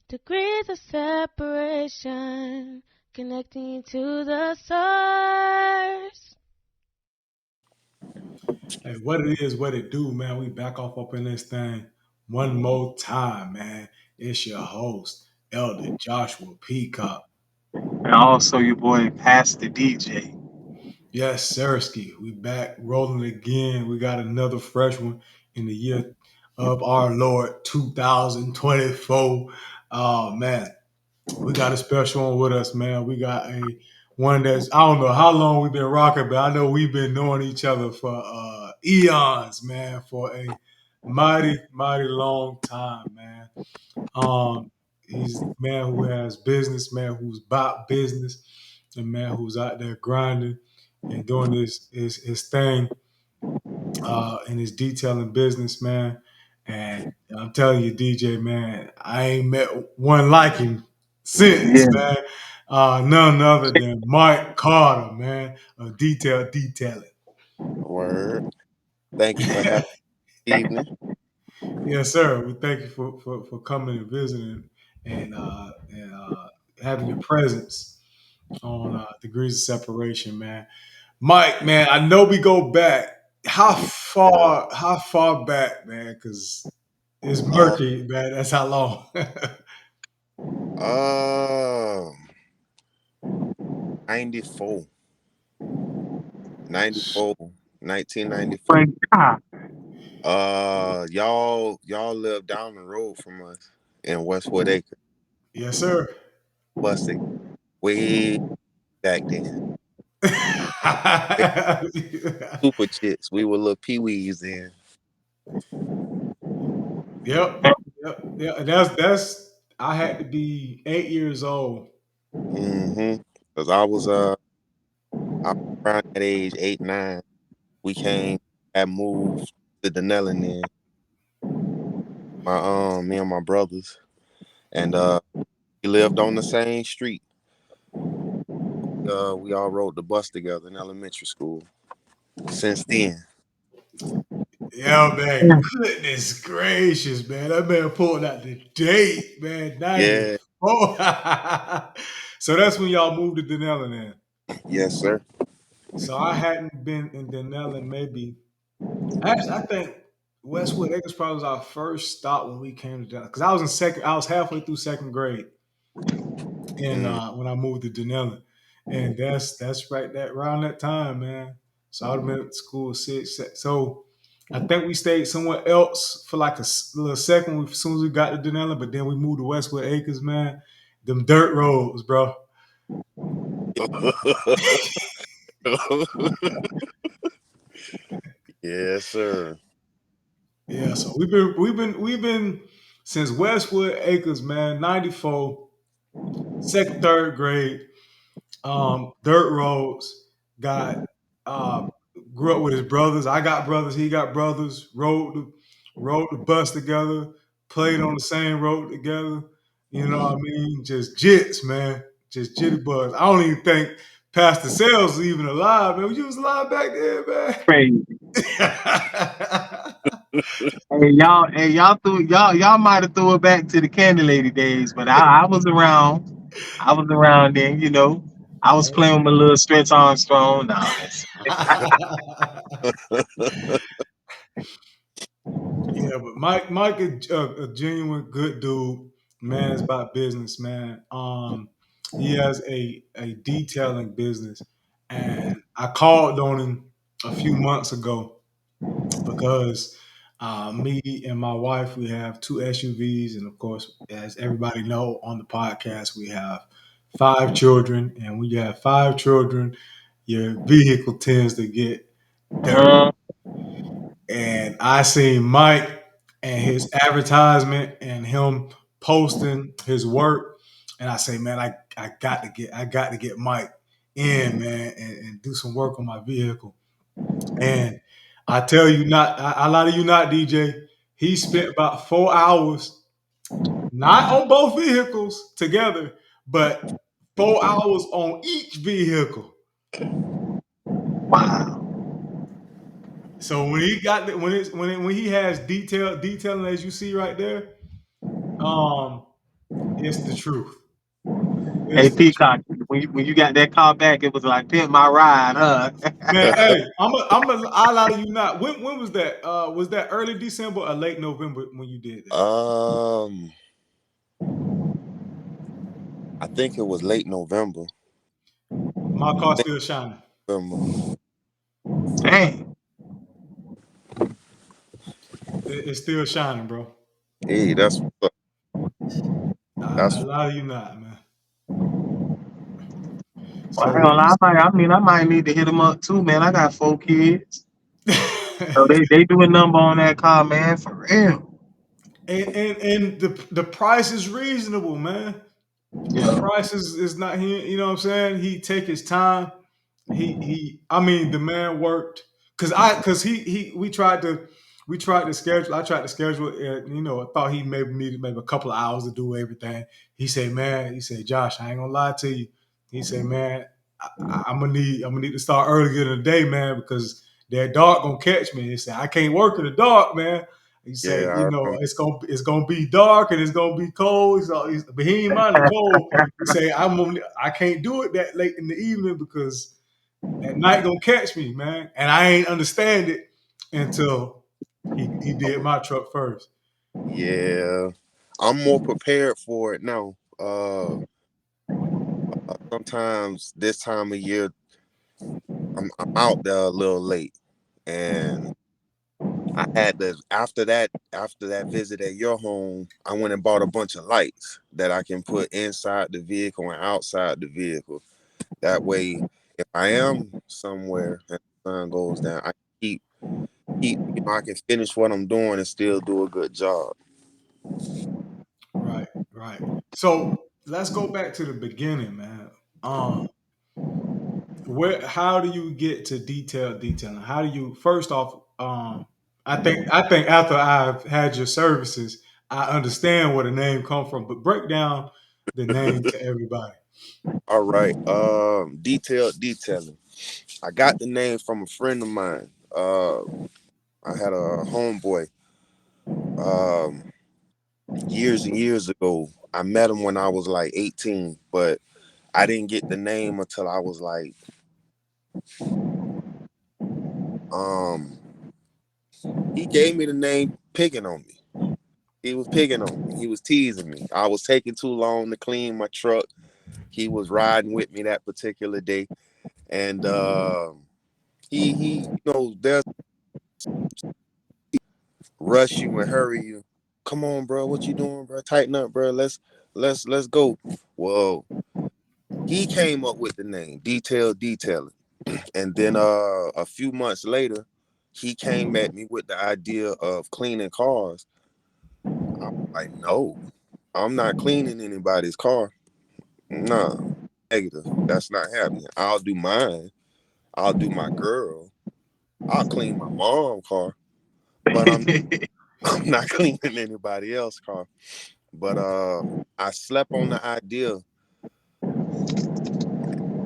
Degrees of separation, connecting to the source. Hey, what it is, what it do, man. We back off up in this thing one more time, man. It's your host, Elder Joshua Peacock. And also your boy Pastor DJ. Yes, Sirski. We back rolling again. We got another fresh one in the year of our Lord 2024. Oh man, we got a special one with us, man. We got a one that's I don't know how long we've been rocking, but I know we've been knowing each other for eons, man, for a mighty, mighty long time, man. He's a man who has business, man who's about business, a man who's out there grinding and doing his thing in his detailing business, man. And I'm telling you, DJ, man, I ain't met one like him since, Yeah. man. None other than Mike Carter, man, of Detail Detailing. Word. Thank you for having me this evening. Yes, sir. We thank you for coming and visiting and having your presence on Degrees of Separation, man. Mike, man, I know we go back. Yeah. How far back, man? Because it's Uh, murky, man. That's how long. uh, 94. 94. 1994. But God, Y'all live down the road from us in Westwood Acres. Yes, sir. Busted way back then. Way super chits. We were little peewees then. Yep. Yep. Yeah. That's. I had to be 8 years old. Mm-hmm. Cause I was around that age, 8, 9. We had moved to Denellen then. Me and my brothers. And we lived on the same street. We all rode the bus together in elementary school. Since then, Yeah, man. Goodness gracious, man. That man pulled out the date, man. yeah, 94. So that's when y'all moved to Denellen, then. yes, sir. So I hadn't been in Denellen maybe. Actually, I think Westwood Acres probably was our first stop when we came to Denellen. Because I was in second, I was halfway through second grade and Mm, when I moved to Denellen. And that's right that around that time, man. So I would have been at school six. So I think we stayed somewhere else for like a little second as soon as we got to Denellen, but then we moved to Westwood Acres, man. Them dirt roads, bro. yes, sir. Yeah, so we've been since Westwood Acres, man, 94, second, third grade, dirt roads, got uh grew up with his brothers. I got brothers, he got brothers, rode the bus together, played on the same road together. You know what I mean? Just jits, man. Just jitty buzz. I don't even think Pastor Sales was even alive, man. You was alive back then, man. crazy. Y'all might have threw it back to the Candy Lady days, but I was around. I was around then, you know. I was playing with my little Stretch Armstrong. Nah, Yeah, but Mike is a genuine good dude. Man, is about business, man. He has a detailing business, and I called on him a few months ago because me and my wife we have two SUVs, and of course, as everybody know on the podcast, we have 5 children, and when you have 5 children, your vehicle tends to get dirty. uh, And I seen Mike and his advertisement and him posting his work, and I say, man, I got to get Mike in, man, and do some work on my vehicle. And I tell you not, I lie to you not, DJ. He spent about 4 hours, not on both vehicles together, but 4 hours on each vehicle. wow. So when he got the, when he has detailing as you see right there, um, It's the truth. Hey It's the truth. Peacock, when you got that car back, it was like pimp my ride, huh? Man, hey, I'll lie to you not. When was that? Was that early December or late November when you did that? I think it was late November. My car's still shining. November. Dang. It's still shining, bro. Hey, that's I that's lie to you not, man. Well, I So ain't gonna lie, I might need to hit them up too, man. I got 4 kids. So they do a number on that car, man, for real. and the price is reasonable, man. The Yeah. price is not he. You know what I'm saying? He take his time. He. I mean, the man worked because he we tried to schedule. I tried to schedule. You know, I thought he maybe needed maybe a couple of hours to do everything. He said, man. He said, Josh, I ain't gonna lie to you. He said, man, I'm gonna need to start earlier in the day, man, because that dog gonna catch me. He said, I can't work in the dark, man. He said, you yeah. I know, remember. it's gonna be dark and it's gonna be cold. But he ain't mind the cold. He say, I can't do it that late in the evening because that night gonna catch me, man. And I ain't understand it until he did my truck first. Yeah, I'm more prepared for it now. Sometimes this time of year, I'm out there a little late, and I had to after that visit at your home, I went and bought a bunch of lights that I can put inside the vehicle and outside the vehicle. That way, if I am somewhere and the sun goes down, I keep I can finish what I'm doing and still do a good job. Right, right. So let's go back to the beginning, man. Um, how do you get to detailing? How do you first off? I think after I've had your services, I understand where the name come from. But break down the name to everybody. All right. Detailing. I got the name from a friend of mine. I had a homeboy um, years and years ago. I met him when I was like 18, but I didn't get the name until I was like, um, he gave me the name picking on me. He was picking on me. He was teasing me. I was taking too long to clean my truck. He was riding with me that particular day. And he there's rush you and hurry you. Come on, bro. What you doing, bro? Tighten up, bro. Let's go. Well, he came up with the name Detailing, and then a few months later, he came at me with the idea of cleaning cars. I'm like, no, I'm not cleaning anybody's car. Nah, negative. That's not happening. I'll do mine. I'll do my girl. I'll clean my mom's car, but I'm not cleaning anybody else's car. But I slept on the idea.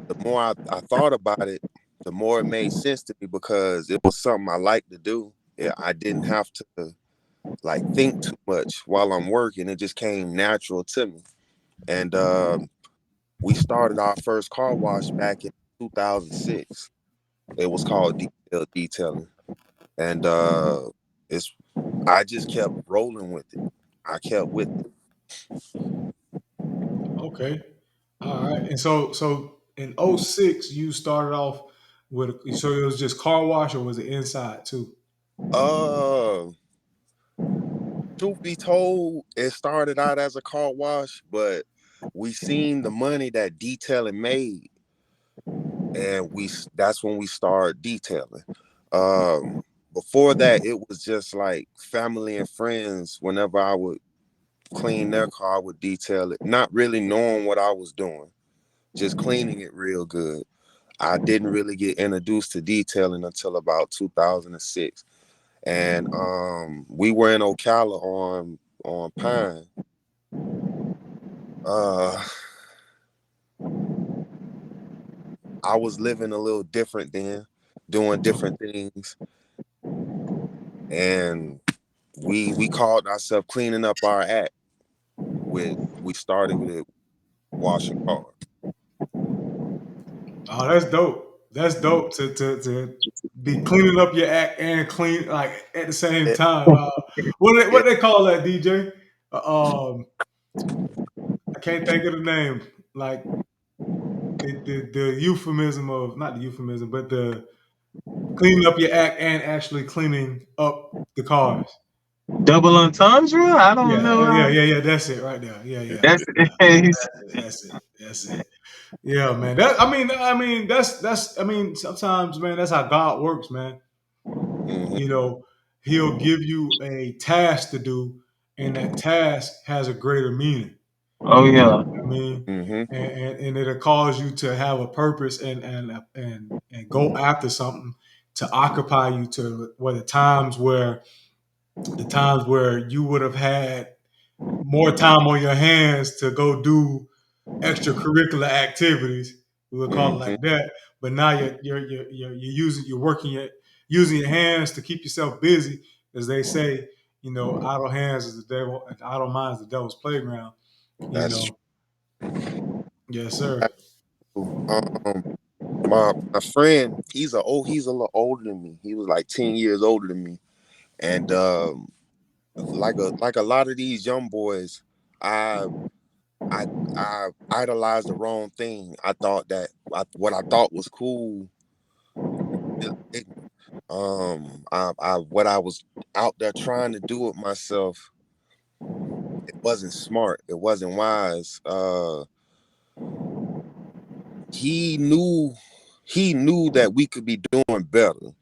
The more I thought about it, the more it made sense to me because it was something I like to do. Yeah, I didn't have to like think too much while I'm working. It just came natural to me. And we started our first car wash back in 2006. It was called Detailing, and it's I just kept rolling with it. I kept with it. Okay. All right. And so in '06, you started off with so it was just car wash or was it inside too? Uh, Truth be told, it started out as a car wash, but we seen the money that detailing made, and that's when we started detailing. Before that, it was just like family and friends. Whenever I would clean their car, I would detail it, not really knowing what I was doing, just cleaning it real good. I didn't really get introduced to detailing until about 2006, and we were in Ocala on Pine. Uh, I was living a little different then, doing different things, and we called ourselves cleaning up our act. we started with washing cars. Oh, that's dope. That's dope to be cleaning up your act and clean like at the same It, time. What it, they call that, DJ? I can't think of the name. Like the euphemism of not the euphemism, but the cleaning up your act and actually cleaning up the cars. Double entendre? I don't Yeah, know how. yeah. That's it right there. Yeah. That's That's it. That's it. Yeah, man. I mean, that's. I mean, sometimes, man, that's how God works, man. mhm, You know, He'll give you a task to do, and that task has a greater meaning. oh yeah. I mean, mhm, and it'll cause you to have a purpose and go after something to occupy you to where the times where you would have had more time on your hands to go do extracurricular activities. We'll call it mhm. like that. But now you're using your hands to keep yourself busy, as they say. Idle hands is the devil, and idle mind is the devil's playground. You That's know, yes, sir. true. My friend, he's a little older than me. He was like 10 years older than me, and like a lot of these young boys, I I idolized the wrong thing. I thought that what I thought was cool. It, what I was out there trying to do it myself. It wasn't smart. It wasn't wise. He knew he knew that we could be doing better.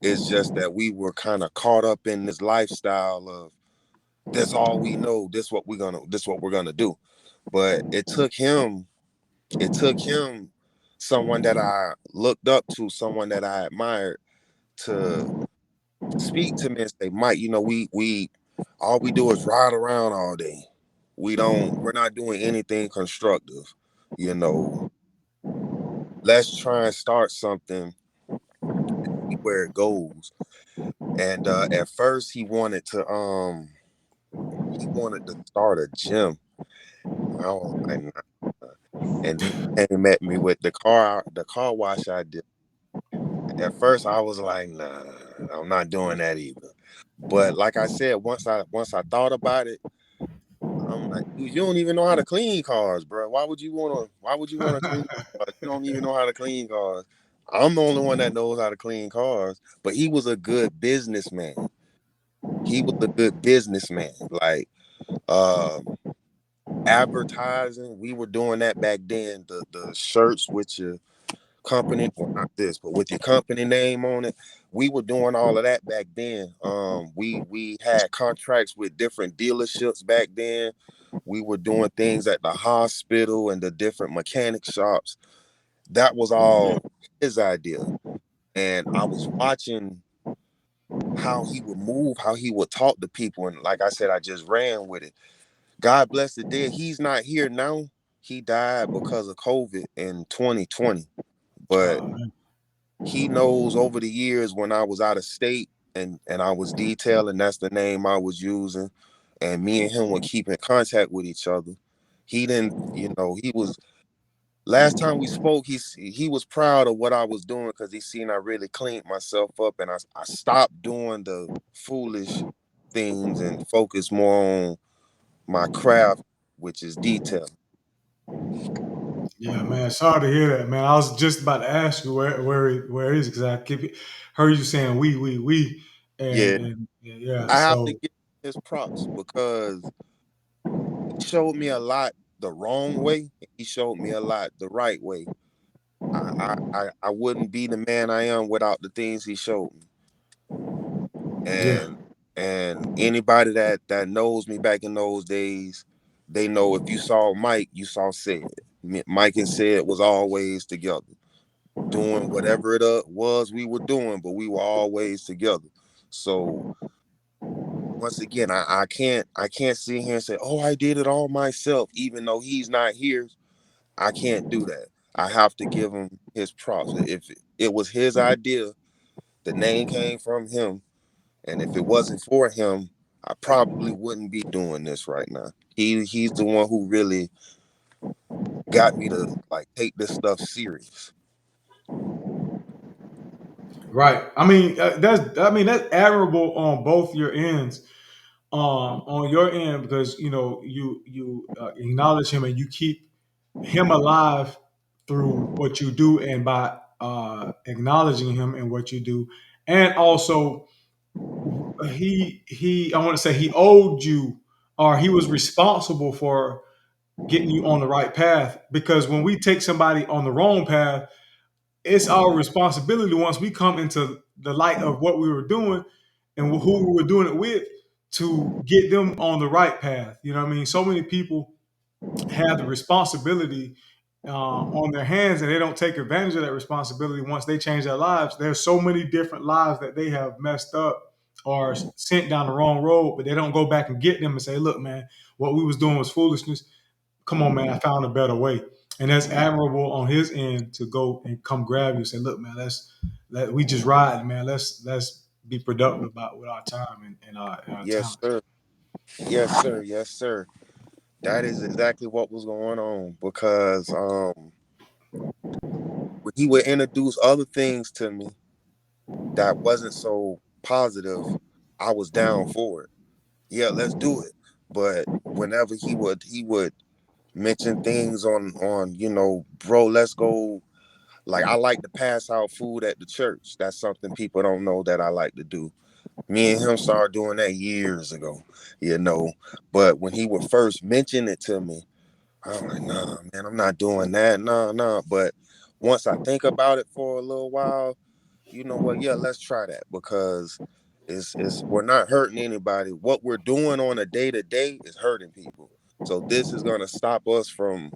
It's just that we were kind of caught up in this lifestyle of that's all we know. This what we're gonna do. But it took him, someone that I looked up to, someone that I admired, to speak to me and say, Mike, we all we do is ride around all day. We're not doing anything constructive, you know. Let's try and start something, see where it goes. And at first he wanted to start a gym. I was like, nah. And then he came at me with the car wash I did. At first I was like, nah, I'm not doing that either. But like I said, once I thought about it, I'm like, dude, you don't even know how to clean cars, bro. Why would you wanna clean cars? You don't even know how to clean cars. I'm the only one that knows how to clean cars. But he was a good businessman. He was a good businessman. Like advertising, we were doing that back then. The shirts with your company, well, not this, but with your company name on it. We were doing all of that back then. We had contracts with different dealerships back then. We were doing things at the hospital and the different mechanic shops. That was all his idea. And I was watching how he would move, how he would talk to people. And like I said, I just ran with it. God bless the dead. He's not here now. He died because of COVID in 2020. But Man. he knows over the years when I was out of state and I was detailing, that's the name I was using. And me and him would keep in contact with each other. He didn't, he was last time we spoke, he was proud of what I was doing because he seen I really cleaned myself up and I stopped doing the foolish things and focused more on my craft, which is detail. Yeah, man. Sorry to hear that, man. I was just about to ask you where is because heard you saying we, and Yeah, and yeah. I have to So give him his props because he showed me a lot the wrong way. He showed me a lot the right way. I wouldn't be the man I am without the things he showed me. yeah, And anybody that knows me back in those days, they know if you saw Mike, you saw Sid. Mike and Sid was always together, doing whatever it was we were doing, but we were always together. So once again, I can't sit here and say, oh, I did it all myself, even though he's not here. I can't do that. I have to give him his props. If it was his idea, the name came from him, and if it wasn't for him, I probably wouldn't be doing this right now. He's the one who really got me to like take this stuff serious. Right. That's admirable on both your ends. On your end, because you acknowledge him and you keep him alive through what you do, and by acknowledging him and what you do, and also he I want to say he owed you, or he was responsible for getting you on the right path, because when we take somebody on the wrong path, it's our responsibility once we come into the light of what we were doing and who we were doing it with to get them on the right path. You know what I mean? So many people have the responsibility on their hands, and they don't take advantage of that responsibility once they change their lives. There's so many different lives that they have messed up or sent down the wrong road, but they don't go back and get them and say, look, man, what we was doing was foolishness. Come on, man, I found a better way. And that's admirable on his end to go and come grab you and say, look, man, we just ride, man. Let's be productive about with our time and our Yes, talent. sir. Yes, sir. Yes, sir. That is exactly what was going on, because he would introduce other things to me that wasn't so positive. I was down for it. Yeah, let's do it. But whenever he would mention things on bro, let's go. Like, I like to pass out food at the church. That's something people don't know that I like to do. Me and him started doing that years ago, But when he would first mention it to me, I'm like, nah, man, I'm not doing that. Nah. But once I think about it for a little while, you know what? Yeah, let's try that, because it's we're not hurting anybody. What we're doing on a day-to-day is hurting people. So this is gonna stop us from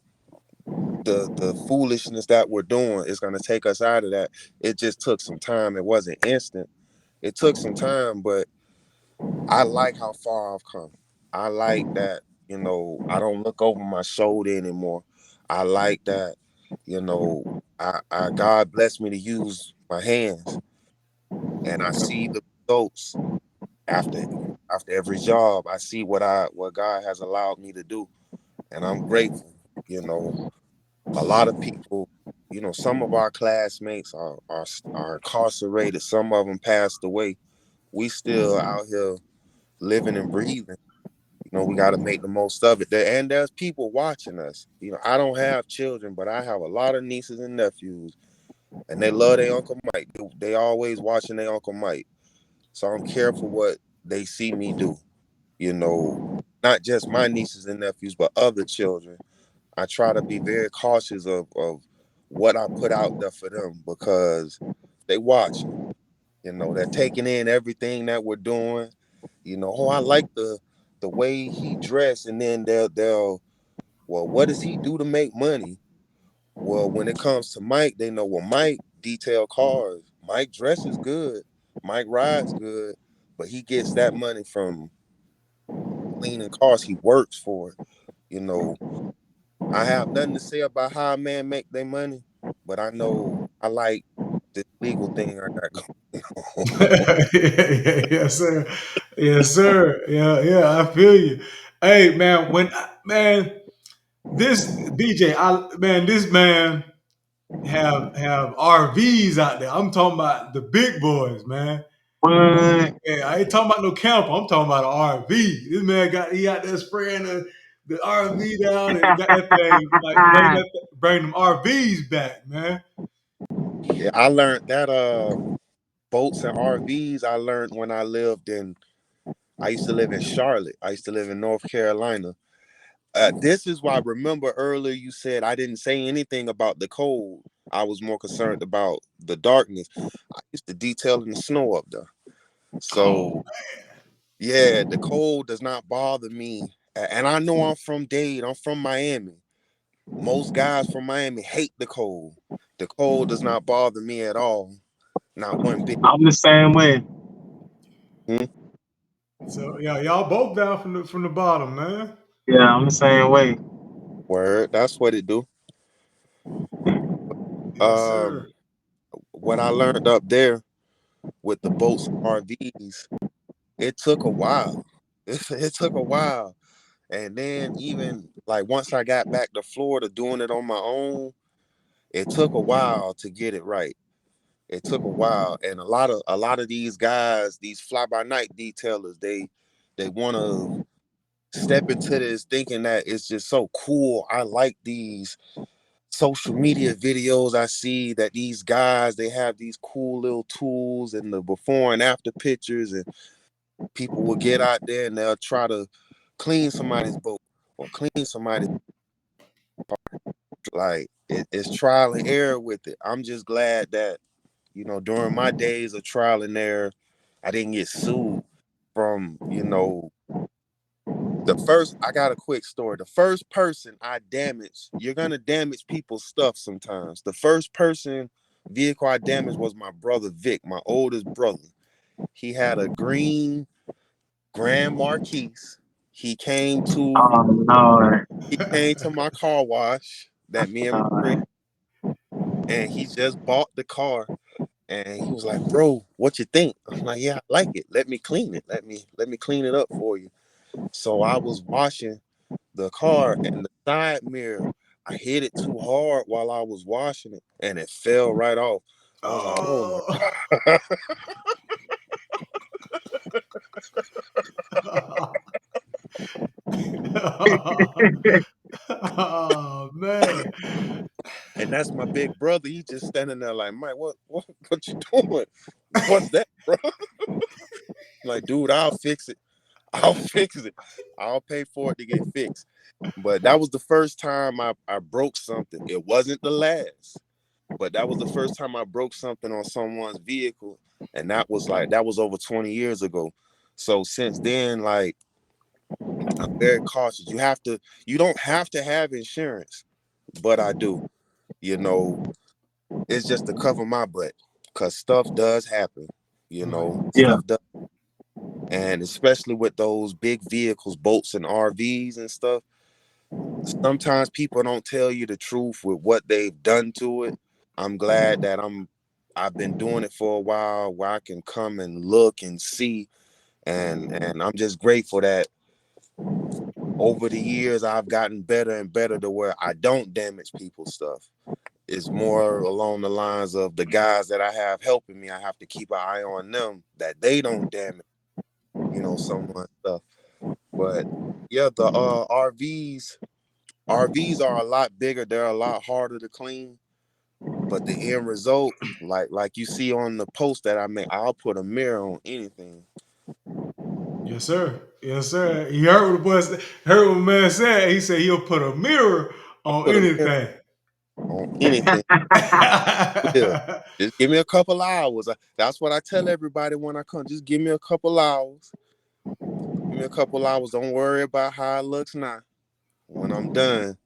the foolishness that we're doing. It's gonna take us out of that. It just took some time. It wasn't instant. It took some time, but I like how far I've come. I like that, I don't look over my shoulder anymore. I like that, I God blessed me to use my hands, and I see the results after every job. I see what God has allowed me to do, and I'm grateful. A lot of people, some of our classmates are incarcerated. Some of them passed away. We still out here living and breathing. We got to make the most of it. And there's people watching us. I don't have children, but I have a lot of nieces and nephews, and they love their Uncle Mike. They always watching their Uncle Mike. So I'm careful what they see me do. Not just my nieces and nephews, but other children. I try to be very cautious of what I put out there for them, because they watching. They're taking in everything that we're doing. Oh, I like the way he dressed, and then they'll well, what does he do to make money? Well, when it comes to Mike, they know, well, Mike detail cars. Mike dresses good. Mike rides good, but he gets that money from cleaning cars. He works for it. I have nothing to say about how a man make their money, but I know I like this legal thing I got going on. Yes, sir. Yes, sir. Yeah, I feel you. Hey, man, this BJ, this man have RVs out there. I'm talking about the big boys, man. What? Yeah, I ain't talking about no camper. I'm talking about an RV. This man he out there spraying the RV down and got that thing like bring them RVs back, man. Yeah, I learned that boats and RVs I learned when I used to live in Charlotte. I used to live in North Carolina. This is why, remember earlier you said I didn't say anything about the cold. I was more concerned about the darkness. I used to detail in the snow up there. Oh, So yeah, the cold does not bother me. And I know I'm from Dade. I'm from Miami. Most guys from Miami hate the cold. The cold does not bother me at all. Not one bit. I'm the same way. Hmm? so yeah, y'all both down from the bottom, man. Yeah, I'm the same way. Word. That's what it do. Yes, Um, sir. what I learned up there with the boats and RVs, it took a while. it took a while. And then even like once I got back to Florida doing it on my own, it took a while to get it right. It took a while, and a lot of these guys, these fly by night detailers, they want to step into this thinking that it's just so cool. I like these social media videos I see that these guys, they have these cool little tools and the before and after pictures, and people will get out there and they'll try to clean somebody's boat or clean somebody's, like it's trial and error with it. I'm just glad that, you know, during my days of trial and error, I didn't get sued from, you know, I got a quick story. The first person I damaged, you're gonna damage people's stuff sometimes. The first vehicle I damaged was my brother Vic, my oldest brother. He had a green Grand Marquis. He came to Oh Lord. my car wash that me and my friend, and he just bought the car. And he was like, "Bro, what you think?" I'm like, "Yeah, I like it. Let me clean it. Let me clean it up for you." So I was washing the car, and the side mirror, I hit it too hard while I was washing it, and it fell right off. I was like, "Oh my God." Oh man. And that's my big brother. He just standing there like, "Mike, what you doing? What's that, bro?" Like, dude, I'll fix it. I'll fix it. I'll pay for it to get fixed. But that was the first time I broke something. It wasn't the last, but that was the first time I broke something on someone's vehicle. And that was over 20 years ago. So since then, like, I'm very cautious. You don't have to have insurance, but I do. You know, it's just to cover my butt, because stuff does happen. You know, Yeah. stuff does. And especially with those big vehicles, boats and RVs and stuff, sometimes people don't tell you the truth with what they've done to it. I'm glad that I've been doing it for a while where I can come and look and see, and I'm just grateful that over the years I've gotten better and better to where I don't damage people's stuff. It's more along the lines of the guys that I have helping me. I have to keep an eye on them that they don't damage, you know, someone's stuff. But yeah, the RVs are a lot bigger. They're a lot harder to clean. But the end result, like you see on the post that I made, I'll put a mirror on anything. Yes, sir. Yes, sir. You heard what the boy said. Heard what the man said. He said he'll put a mirror on Put a mirror anything. on anything. Yeah. Just give me a couple hours. That's what I tell everybody when I come. Just give me a couple hours. Give me a couple hours. Don't worry about how it looks now. When I'm done,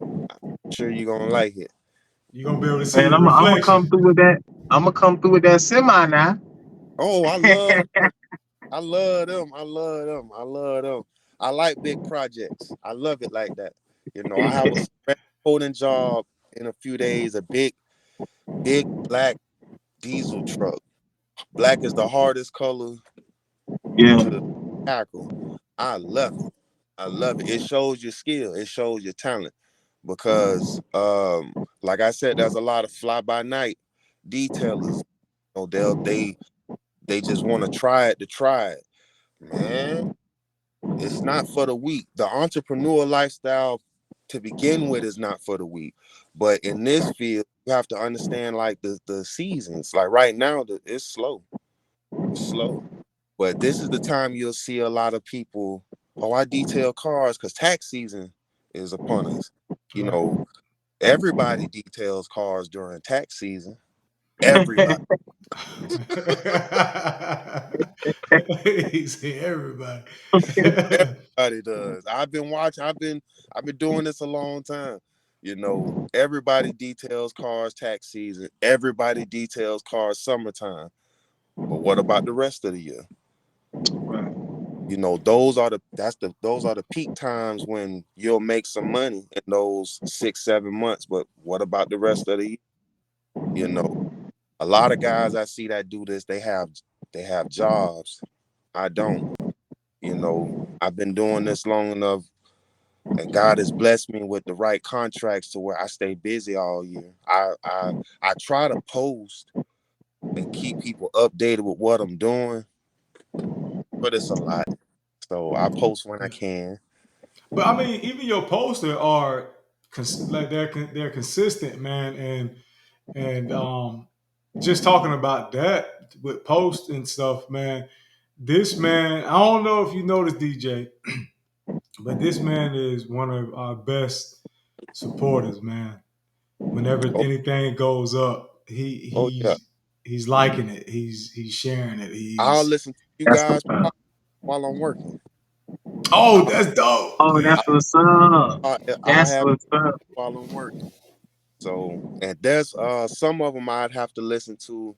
I'm sure you're gonna like it. You're gonna be able to see Man, the I'm gonna reflection. come through with that. I'm gonna come through with that semi now. Oh, I love them. I love them. I love them. I love them. I like big projects. I love it like that. You know, I have a holding job in a few days, a big black diesel truck. Black is the hardest color Yeah. to tackle. I love it. I love it. It shows your skill. It shows your talent. Because like I said, there's a lot of fly by night detailers. You know, they just want to try it to try it. Man, it's not for the weak. The entrepreneur lifestyle to begin with is not for the weak. But in this field, you have to understand like the seasons. Like right now, it's slow. It's slow. But this is the time you'll see a lot of people, oh, I detail cars because tax season is upon us. You Right. know, everybody details cars during tax season. Everybody. He said everybody. Everybody does. I've been doing this a long time. You know, everybody details cars tax season. Everybody details cars summertime. But what about the rest of the year? Right. You know, those are the peak times when you'll make some money in those 6-7 months. But what about the rest of the year? You know, a lot of guys I see that do this, they have jobs. I don't. You know, I've been doing this long enough, and God has blessed me with the right contracts to where I stay busy all year. I try to post and keep people updated with what I'm doing, but it's a lot. So I post when I can. But I mean, even your posts are like they're consistent, man, and just talking about that with posts and stuff, man. This man, I don't know if you noticed, DJ, but this man is one of our best supporters, man. Whenever Oh, anything goes up, oh yeah. he's liking it. He's sharing it. I'll He's listen to you That's guys what's up. while I'm working. oh, I'll, that's dope, Oh, man. that's what's up. I'll That's have it what's up. while I'm working. So, and there's some of them I'd have to listen to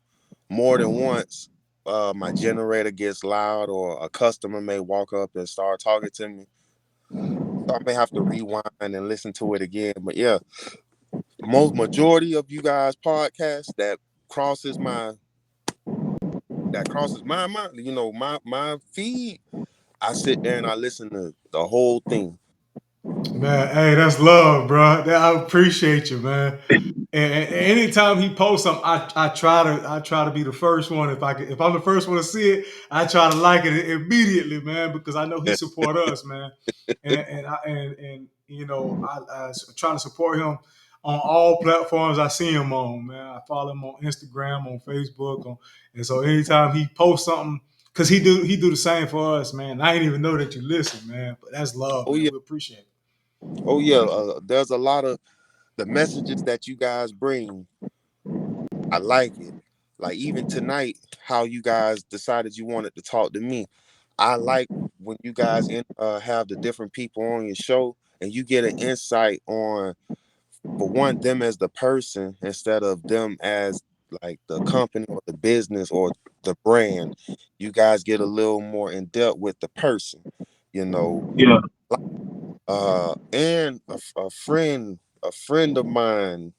more than once. My generator gets loud, or a customer may walk up and start talking to me. So I may have to rewind and listen to it again. But yeah, most majority of you guys podcasts crosses my mind, you know, my feed. I sit there and I listen to the whole thing. Man, hey, that's love, bro. I appreciate you, man. And anytime he posts something, I try to be the first one. If I'm the first one to see it, I try to like it immediately, man, because I know he support us, man. And you know, I try to support him on all platforms I see him on, man. I follow him on Instagram, on Facebook, and so anytime he posts something, because he do the same for us, man. I didn't even know that you listen, man. But that's love, Oh man. yeah, We appreciate it. oh yeah. There's a lot of the messages that you guys bring. I like it. Like even tonight, how you guys decided you wanted to talk to me. I like when you guys have the different people on your show and you get an insight on, for one, them as the person instead of them as like the company or the business or the brand. You guys get a little more in depth with the person, you know. Yeah. And a friend of mine,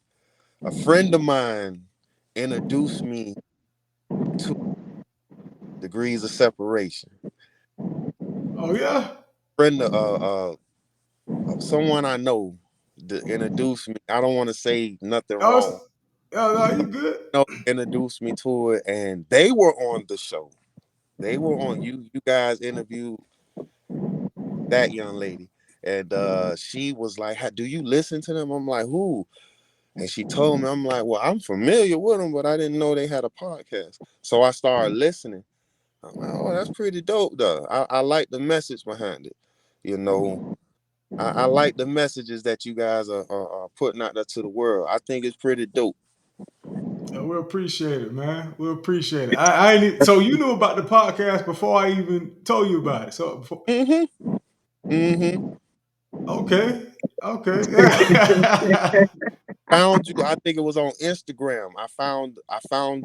introduced me to Degrees of Separation. Oh yeah. Friend, someone I know introduced me. I don't want to say nothing Oh, wrong. no, you good? No, introduced me to it, and they were on the show. They were on you. You guys interviewed that young lady, and she was like, "Do you listen to them?" I'm like, "Who?" And she told me. I'm like, "Well, I'm familiar with them, but I didn't know they had a podcast." So I started listening. I'm like, "Oh, that's pretty dope, though." I like the message behind it. You know, I like the messages that you guys are putting out there to the world. I think it's pretty dope. We appreciate it, man. We appreciate it. I ain't so you knew about the podcast before I even told you about it. So before, Mm-hmm. Mm-hmm. okay, okay. Found you. I think it was on Instagram. I found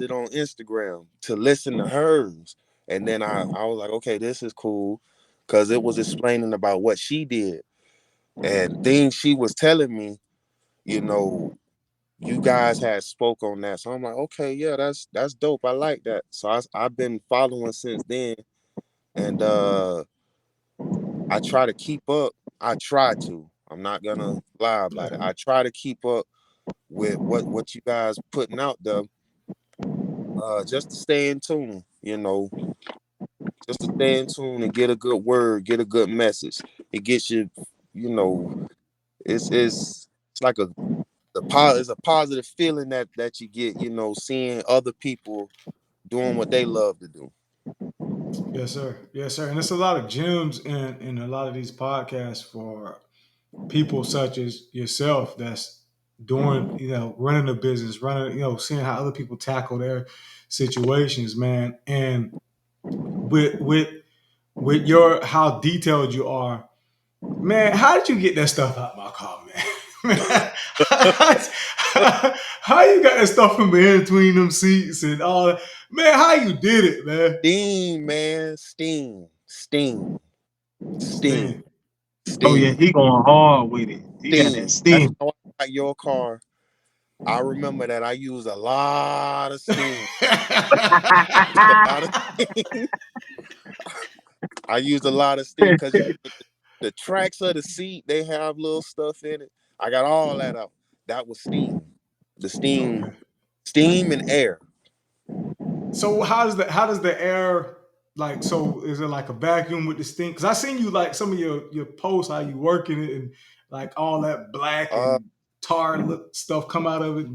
it on Instagram to listen to hers, and then I was like, okay, this is cool, because it was explaining about what she did and things she was telling me. You know, you guys had spoke on that, so I'm like, okay, yeah, that's dope. I like that. So I've been following since then, and I try to keep up. I try to. I'm not gonna lie about it. I try to keep up with what you guys putting out there, just to stay in tune, you know, just to stay in tune and get a good word, get a good message. It gets you, you know, it's like it's a positive feeling that you get, you know, seeing other people doing what they love to do. Yes, sir. Yes, sir. And there's a lot of gems in a lot of these podcasts for people such as yourself that's doing, running a business, seeing how other people tackle their situations, man. And with with your how detailed you are, man, how did you get that stuff out my car, man? Man, how you got that stuff from in between them seats and all that? Man, how you did it, man? Steam, man, steam, Sting. Oh yeah, steam, he going hard with it. He got that steam. That's steam. how I got your car. I remember that I used a lot of steam. A lot of steam. I use a lot of steam because the tracks of the seat, they have little stuff in it. I got all that out. That was steam. The steam, Okay. steam and air. So how does the air like? So is it like a vacuum with the steam? Because I seen you like some of your posts how you working it and like all that black Uh, and tar look stuff come out of it.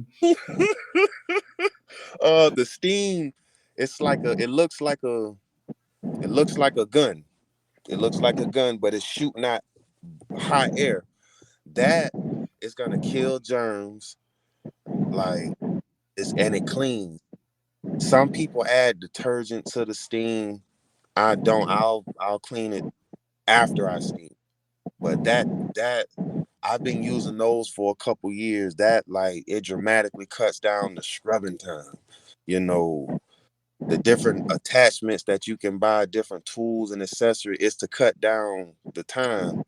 the steam, it's like a. It looks like a gun. It looks like a gun, but it's shooting out hot air. That is gonna kill germs. Like and it cleans. Some people add detergent to the steam. I don't. I'll clean it after I steam. But that I've been using those for a couple years. That like it dramatically cuts down the scrubbing time. You know, the different attachments that you can buy, different tools and accessories, is to cut down the time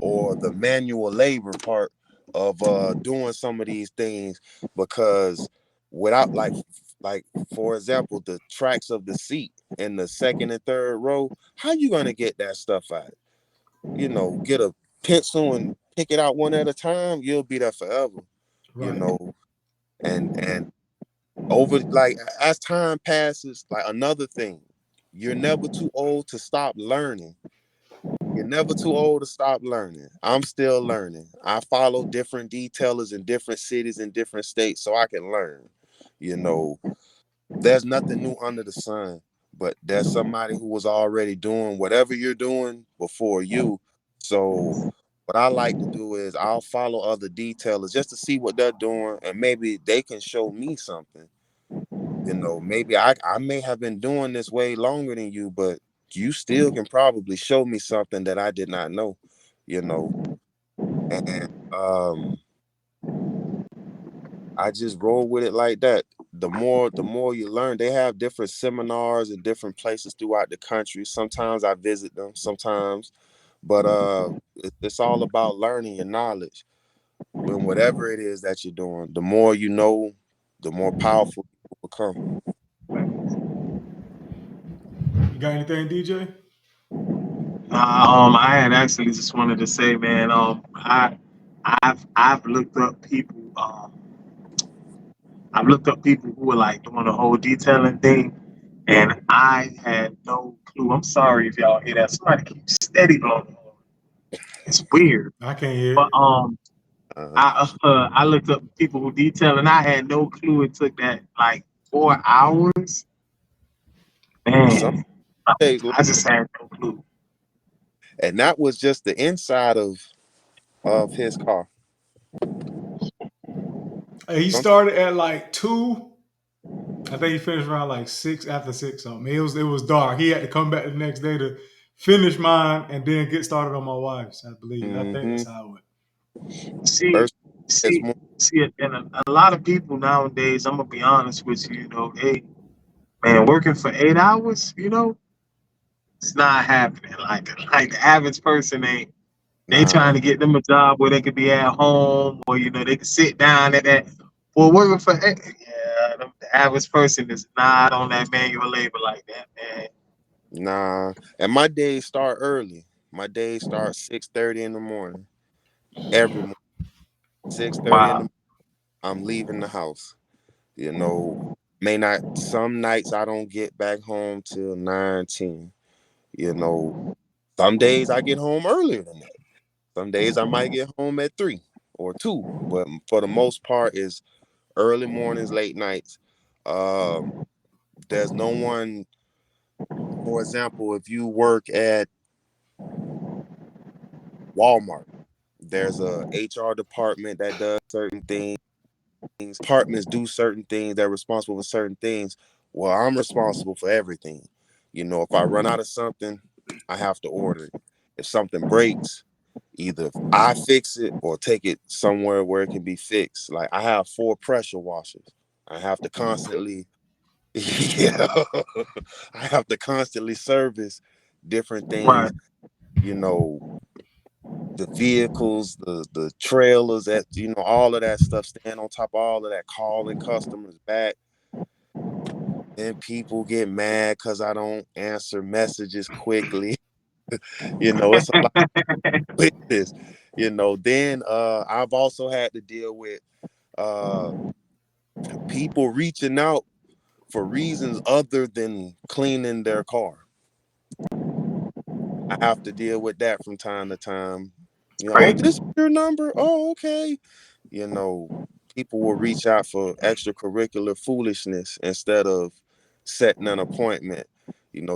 or the manual labor part of doing some of these things, because without like for example the tracks of the seat in the second and third row, how you gonna get that stuff out? You know, get a pencil and pick it out one at a time, you'll be there forever. You Right. know, and over like as time passes, like another thing, you're never too old to stop learning. You're never too old to stop learning. I'm still learning. I follow different detailers in different cities and different states so I can learn. You know, there's nothing new under the sun, but there's somebody who was already doing whatever you're doing before you. So what I like to do is I'll follow other detailers just to see what they're doing, and maybe they can show me something. You know, maybe I may have been doing this way longer than you, but you still can probably show me something that I did not know, you know. And I just roll with it like that. The more you learn, they have different seminars in different places throughout the country. Sometimes I visit them, sometimes, but it's all about learning your knowledge. When whatever it is that you're doing, the more you know, the more powerful you become. You got anything, DJ? I had actually just wanted to say, man, I've looked up people, I've looked up people who are like doing the whole detailing thing, and I had no clue. I'm sorry if y'all hear that. Somebody keeps steady blowing the horn. It's weird, I can't hear but it. Uh, I looked up people who detail, and I had no clue it took that like 4 hours. some Man, takes, I just had no clue. and that was just the inside of his car. He Some, started at like 2. I think he finished around like 6 after 6 something. It was dark. He had to come back the next day to finish mine and then get started on my wife's, I believe. I think mm-hmm. that's how it went. See, First, it's see, more. see, and a lot of people nowadays, I'm gonna be honest with you, hey, man, working for 8 hours, it's not happening. Like the average person ain't. They Nah, trying to get them a job where they could be at home, or they could sit down at that. Well, working for the average person is not on that manual labor like that, man. nah. And my days start early. My days start 6:30 in the morning. Every morning, 6:30 in the Wow. morning, I'm leaving the house. You know, may not. Some nights I don't get back home till 9, 10. You know, some days I get home earlier than that. Some days I might get home at 3 or 2. But for the most part, is early mornings, late nights. There's no one. For example, if you work at Walmart, there's a HR department that does certain things. Departments do certain things. They're responsible for certain things. Well, I'm responsible for everything. You know, if I run out of something, I have to order it. If something breaks, either I fix it or take it somewhere where it can be fixed. Like I have 4 pressure washers. I have to constantly, yeah, I have to constantly service different things. Right. You know, the vehicles, the trailers, that all of that stuff, stand on top of all of that, calling customers back. and people get mad because I don't answer messages quickly. It's a lot with this. Then I've also had to deal with uh people reaching out for reasons other than cleaning their car. I have to deal with that from time to time. Oh, Crazy. this is your number? Oh, okay. People will reach out for extracurricular foolishness instead of setting an appointment.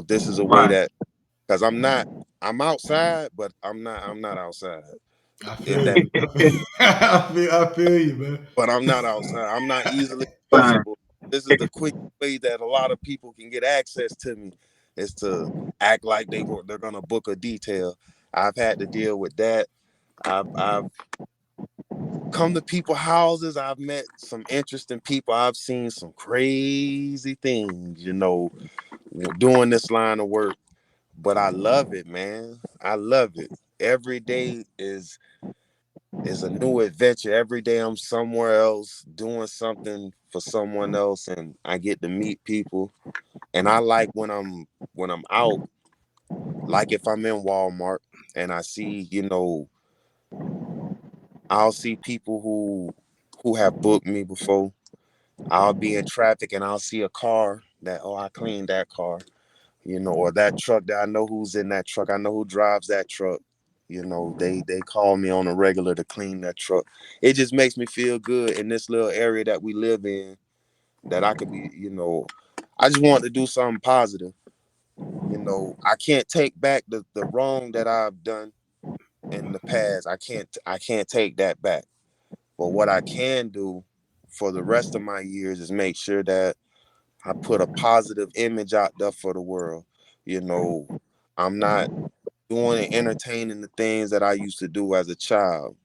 This is a way Right. that, because I'm outside, but I'm not outside. I If feel that, you. I feel you, man. but I'm not outside. I'm not easily Right. approachable. This is the quick way that a lot of people can get access to me, is to act like they're gonna book a detail. I've had to deal with that. I've come to people's houses. I've met some interesting people. I've seen some crazy things, doing this line of work. But I love it, man. I love it. Every day is a new adventure. Every day I'm somewhere else doing something for someone else, and I get to meet people. And I like when I'm out, like if I'm in Walmart and I see, I'll see people who have booked me before. I'll be in traffic and I'll see a car that, oh, I cleaned that car, or that truck that I know who's in that truck. I know who drives that truck. They call me on a regular to clean that truck. It just makes me feel good in this little area that we live in, that I could be, I just want to do something positive. I can't take back the wrong that I've done in the past. I can't take that back. But what I can do for the rest of my years is make sure that I put a positive image out there for the world. I'm not doing and entertaining the things that I used to do as a child.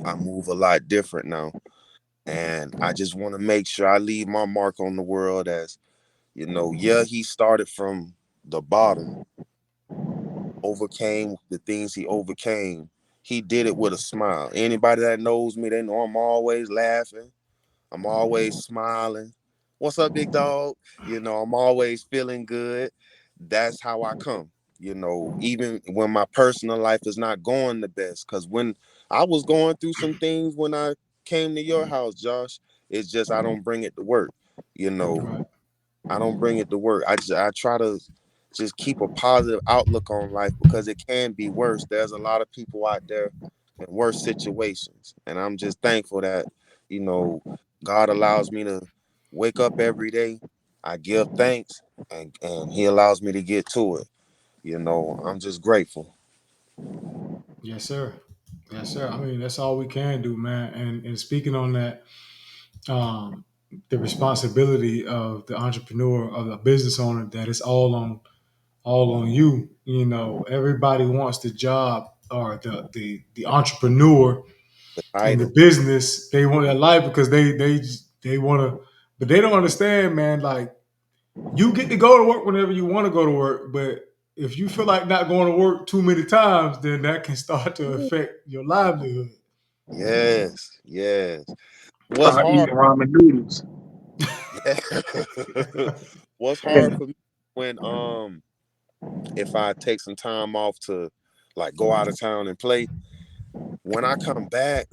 I move a lot different now. And I just want to make sure I leave my mark on the world as, yeah, he started from the bottom, overcame the things he overcame. He did it with a smile. Anybody that knows me, they know I'm always laughing. I'm always smiling. What's up, big dog? I'm always feeling good. That's how I come, even when my personal life is not going the best. Because when I was going through some things when I came to your house, Josh, it's just I don't bring it to work. You know, Right. I don't bring it to work. I try to just keep a positive outlook on life, because it can be worse. There's a lot of people out there in worse situations, and I'm just thankful that you know God allows me to wake up every day. I give thanks, and He allows me to get to it. I'm just grateful. Yes, sir. Yes, sir. I mean, that's all we can do, man. And speaking on that, um, the responsibility of the entrepreneur, of the business owner, that it's all on you. Everybody wants the job, or the entrepreneur The in the title, business. They want that life because they want to, but they don't understand, man. Like, you get to go to work whenever you want to go to work, but if you feel like not going to work too many times, then that can start to affect your livelihood. yes, yes. What's Start hard? eating ramen noodles. Yeah. What's hard for me when if I take some time off to like go out of town and play, when I come back,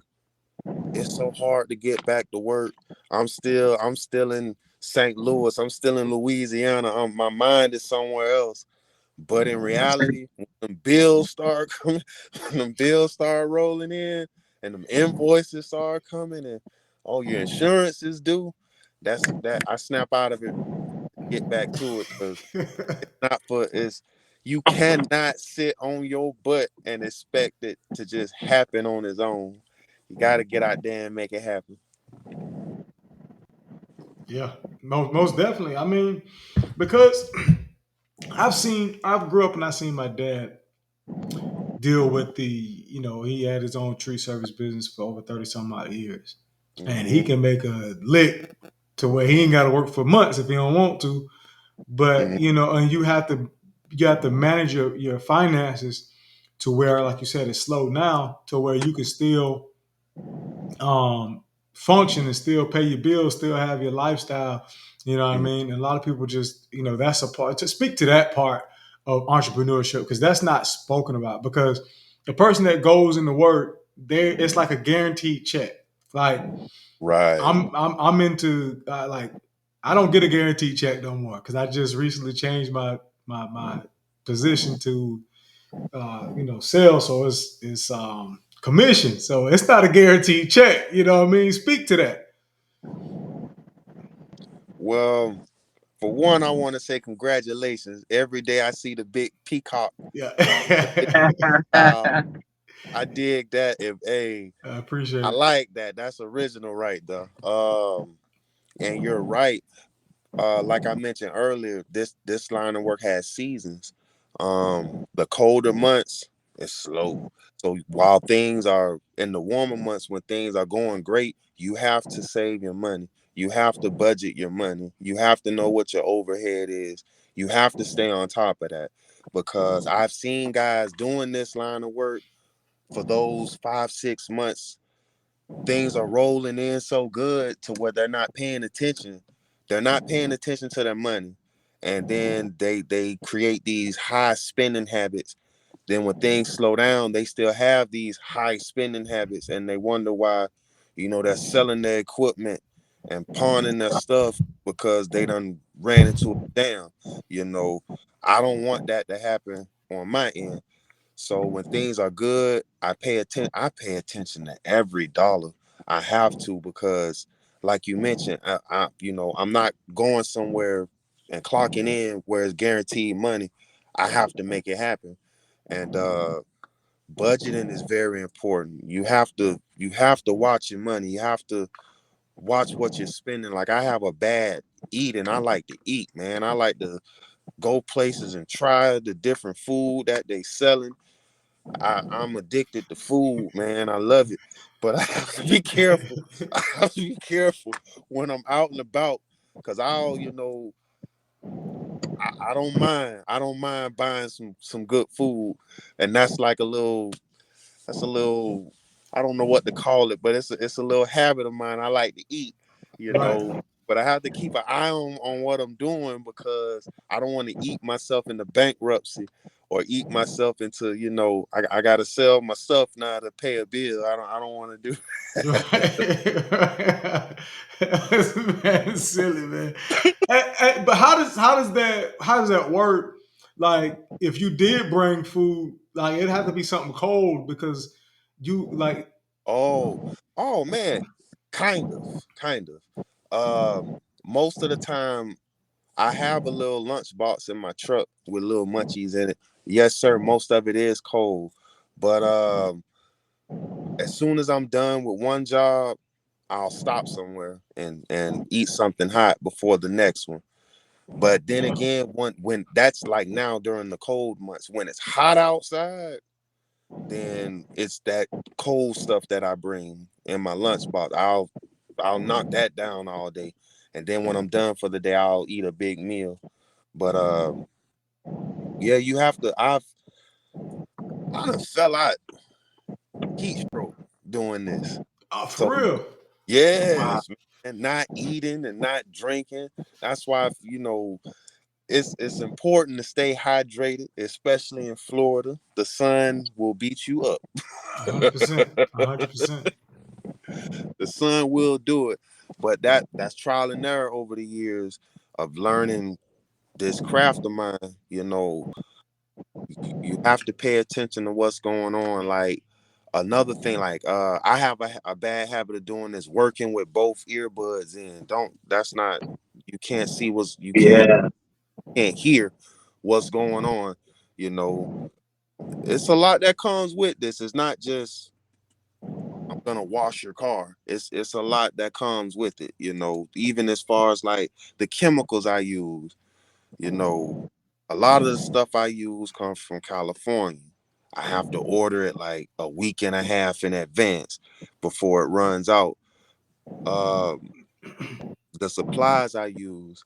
it's so hard to get back to work. I'm still in St. Louis. I'm still in Louisiana. My mind is somewhere else. But in reality, when the bills start coming, when the bills start rolling in, and the invoices start coming, and all your insurance is due, that I snap out of it, get back to it, because not for it's you cannot sit on your butt and expect it to just happen on its own. You got to get out there and make it happen. Yeah, most definitely. I mean, because I've grew up and I seen my dad deal with he had his own tree service business for over 30 some odd years. And he Mm-hmm. can make a lick to where he ain't got to work for months if he don't want to. But, Mm-hmm. and you have to manage your finances to where, like you said, it's slow now to where you can still, um, function and still pay your bills, still have your lifestyle. You know what I mean? And a lot of people just, that's a part to speak to that part of entrepreneurship because that's not spoken about. Because the person that goes into work, there, it's like a guaranteed check. Like Right. I'm into like I don't get a guaranteed check no more because I just recently changed my position to sales, so it's commission, so it's not a guaranteed check. You know what I mean? Speak to that. Well, for one, I want to say congratulations. Every day I see the big peacock. Yeah, Uh, I dig that. If hey, I appreciate I it. like that. That's original right there. And you're right. Like I mentioned earlier, this line of work has seasons. The colder months is slow. So while things are in the warmer months when things are going great, you have to save your money. You have to budget your money. You have to know what your overhead is. You have to stay on top of that because I've seen guys doing this line of work for those 5, 6 months. Things are rolling in so good to where they're not paying attention. They're not paying attention to their money. And then they create these high spending habits. Then when things slow down, they still have these high spending habits and they wonder why, they're selling their equipment and pawning their stuff because they done ran into a dam. You know, I don't want that to happen on my end. So when things are good, I pay attention. I pay attention to every dollar. I have to because, like you mentioned, I'm not going somewhere and clocking in where it's guaranteed money. I have to make it happen, and budgeting is very important. You have to watch your money. You have to watch what you're spending. Like I have a bad eating. I like to eat, man. I like to go places and try the different food that they selling. I'm addicted to food, man. I love it. But I have to be careful. I have to be careful when I'm out and about. Cause I don't mind. I don't mind buying some good food. And that's a little I don't know what to call it, but it's a little habit of mine. I like to eat, you Right. know. But I have to keep an eye on what I'm doing because I don't want to eat myself into bankruptcy or eat myself into, I gotta sell my stuff now to pay a bill. I don't want to do. Right. Man, silly man. But how does that work? Like, if you did bring food, like it'd have to be something cold because you like. Oh man, kind of. Most of the time I have a little lunch box in my truck with little munchies in it. Yes, sir. Most of it is cold, but as soon as I'm done with one job, I'll stop somewhere and eat something hot before the next one. But then again, when that's like now during the cold months, when it's hot outside, then it's that cold stuff that I bring in my lunchbox. I'll knock that down all day, and then when I'm done for the day, I'll eat a big meal. But yeah, you have to. I done fell out heat stroke doing this. Oh, So for real? Wow. yes, and not eating and not drinking. That's why it's important to stay hydrated, especially in Florida. The sun will beat you up. 100%. 100%. The sun will do it. But that's trial and error over the years of learning this craft of mine. You have to pay attention to what's going on. Like another thing, like I have a bad habit of doing this, working with both earbuds in. Don't that's not you can't see what's you Yeah. can't hear what's going on. You know, it's a lot that comes with this. It's not just I'm gonna wash your car. It's a lot that comes with it, even as far as like the chemicals I use, you know, a lot of the stuff I use comes from California. I have to order it like a week and a half in advance before it runs out. Um, the supplies I use,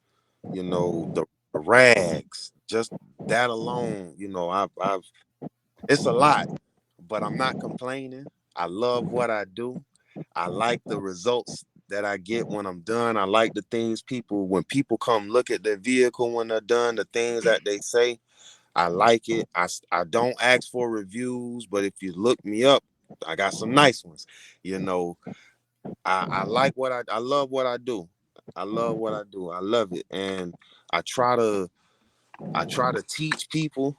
the rags, just that alone, it's a lot, but I'm not complaining. I love what I do. I like the results that I get when I'm done. I like the things when people come look at their vehicle when they're done, the things that they say. I like it. I don't ask for reviews, but if you look me up, I got some nice ones. You know, I like I love what I do. I love what I do. I love it. And I try to teach people,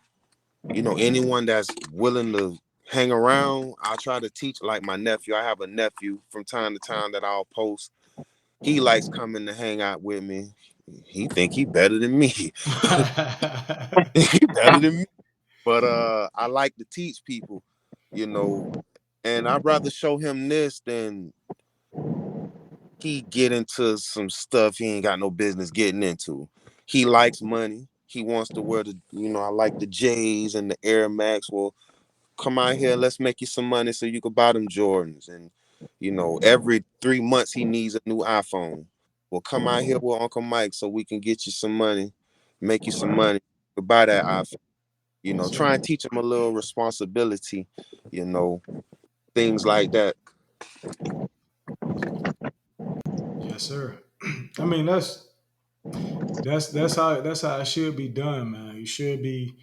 anyone that's willing to hang around. I try to teach, like my nephew. I have a nephew from time to time that I'll post. He likes coming to hang out with me. He think he better than me. He better than me. But I like to teach people, and I'd rather show him this than he get into some stuff he ain't got no business getting into. He likes money. He wants to wear I like the J's and the Air Max. Well, come out here, let's make you some money so you can buy them Jordans. And, every 3 months he needs a new iPhone. Well, come out here with Uncle Mike so we can get you some money, make you some money to buy that iPhone. Try and teach him a little responsibility, things like that. Yes, sir. I mean, that's how it should be done, man. You should be,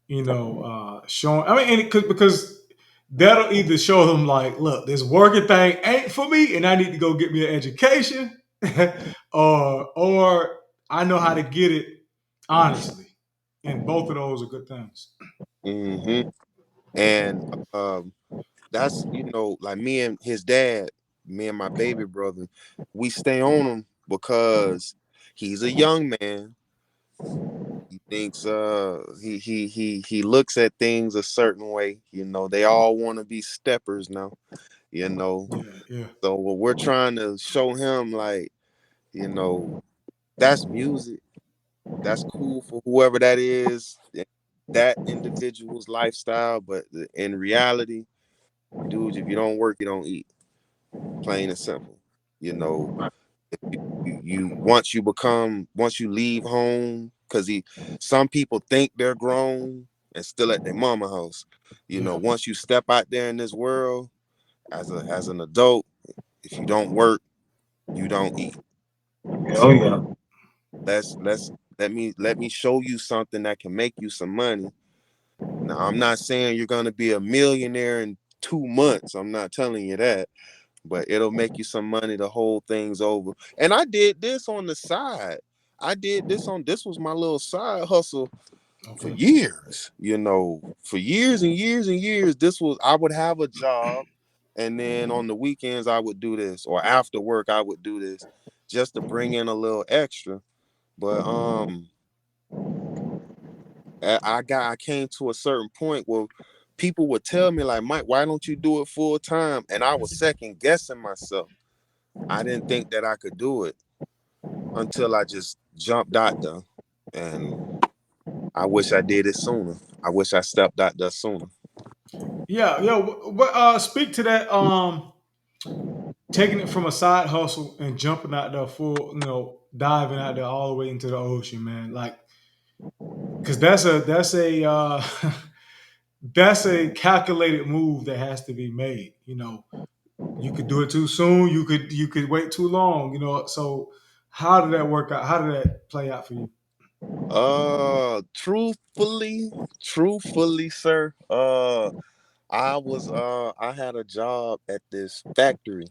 showing. I mean, because that'll either show them like, look, this working thing ain't for me, and I need to go get me an education, or I know how to get it honestly, and both of those are good things. Mm-hmm. And that's like me and my baby brother, we stay on him because he's a young man. He thinks he looks at things a certain way. They all want to be steppers now. Yeah, yeah. So what we're trying to show him, like, that's music. That's cool for whoever that is, that individual's lifestyle. But in reality, dude, if you don't work, you don't eat. Plain and simple. You once you leave home, because some people think they're grown and still at their mama house. Yeah. Once you step out there in this world as an adult, if you don't work, you don't eat. Oh yeah. So let me show you something that can make you some money. Now, I'm not saying you're gonna be a millionaire in 2 months. I'm not telling you that. But it'll make you some money to hold things over. And I did this on the side. This was my little side hustle for Okay. years, for years and years and years. I would have a job, and then on the weekends I would do this, or after work I would do this just to bring in a little extra. But I came to a certain point where people would tell me, like, Mike, why don't you do it full time? And I was second guessing myself. I didn't think that I could do it until I just jumped out there. And I wish I did it sooner. I wish I stepped out there sooner. Yeah, speak to that. Taking it from a side hustle and jumping out there full, diving out there all the way into the ocean, man. Like, because that's a calculated move that has to be made. You could do it too soon. You could wait too long. So how did that work out? How did that play out for you? Truthfully, sir. I had a job at this factory,